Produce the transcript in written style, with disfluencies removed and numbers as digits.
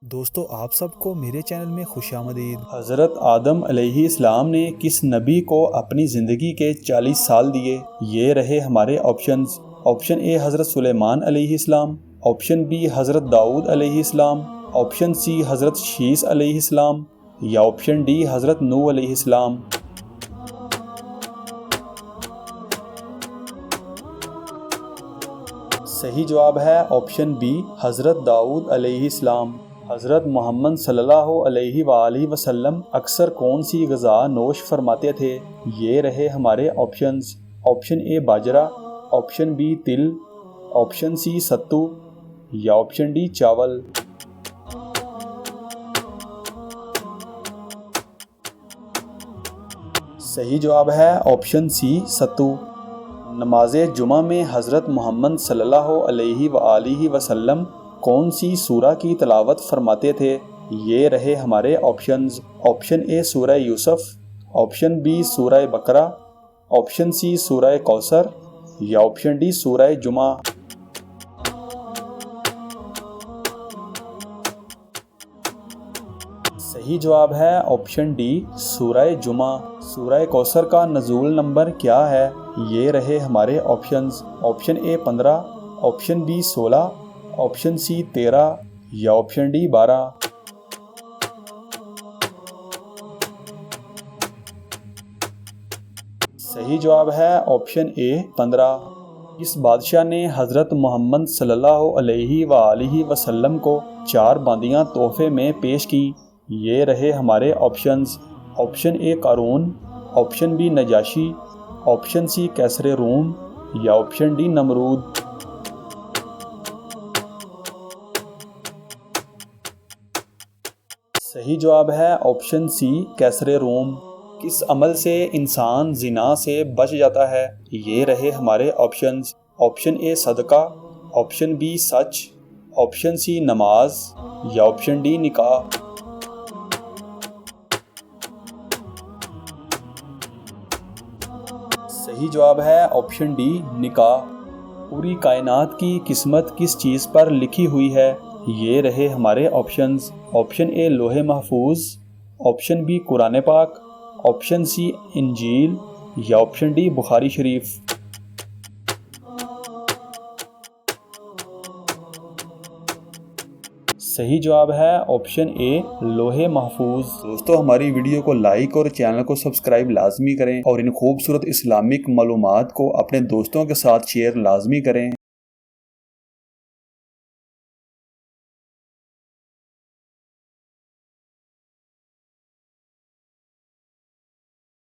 दोस्तों आप सबको मेरे चैनल में खुशामदीद। हज़रत आदम अलैहिस्सलाम ने किस नबी को अपनी ज़िंदगी के 40 साल दिए? ये रहे हमारे ऑप्शंस। ऑप्शन ए हज़रत सुलेमान अलैहिस्सलाम, ऑप्शन बी हज़रत दाऊद अलैहिस्सलाम, ऑप्शन सी हज़रत शीस अलैहिस्सलाम या ऑप्शन डी हज़रत नूह अलैहिस्सलाम। सही जवाब है ऑप्शन बी हज़रत दाऊद अलैहिस्सलाम। हज़रत मोहम्मद सल्लल्लाहु अलैहि वसल्लम अक्सर कौन सी ग़िज़ा नोश फरमाते थे? ये रहे हमारे ऑप्शंस। ऑप्शन ए बाजरा, ऑप्शन बी तिल, ऑप्शन सी सत्तू या ऑप्शन डी चावल। सही जवाब है ऑप्शन सी सत्तू। नमाज जुमा में हज़रत मोहम्मद सल्लल्लाहु अलैहि वसल्लम कौन सी सूरा की तिलावत फरमाते थे? ये रहे हमारे ऑप्शंस। ऑप्शन ए सूरह यूसुफ, ऑप्शन बी सूरह बकरा, ऑप्शन सी सूरह कौसर या ऑप्शन डी सूरह जुमा। सही जवाब है ऑप्शन डी सूरह जुमा। सूरह कौसर का नज़ूल नंबर क्या है? ये रहे हमारे options. Option A 15, option B 16, option C 13 या ऑप्शन डी 12। सही जवाब है ऑप्शन ए 15। इस बादशाह ने हज़रत मोहम्मद सल्लल्लाहु अलैहि वसल्लम को 4 बांदियाँ तोहफे में पेश की। ये रहे हमारे options. Option A Qarun, option B Najashi, option C कैसरे रूम या ऑप्शन डी नमरूद। सही जवाब है ऑप्शन सी कैसरे रूम। किस अमल से इंसान जिना से बच जाता है? ये रहे हमारे ऑप्शंस। ऑप्शन ए सदका, ऑप्शन बी सच, ऑप्शन सी नमाज या ऑप्शन डी निकाह। सही जवाब है ऑप्शन डी निकाह। पूरी कायनात की किस्मत किस चीज़ पर लिखी हुई है? ये रहे हमारे ऑप्शंस। ऑप्शन ए लोहे महफूज, ऑप्शन बी कुरान पाक, ऑप्शन सी इंजील या ऑप्शन डी बुखारी शरीफ। सही जवाब है ऑप्शन ए लोहे महफूज। दोस्तों हमारी वीडियो को लाइक और चैनल को सब्सक्राइब लाजमी करें और इन खूबसूरत इस्लामिक मालूमात को अपने दोस्तों के साथ शेयर लाजमी करें।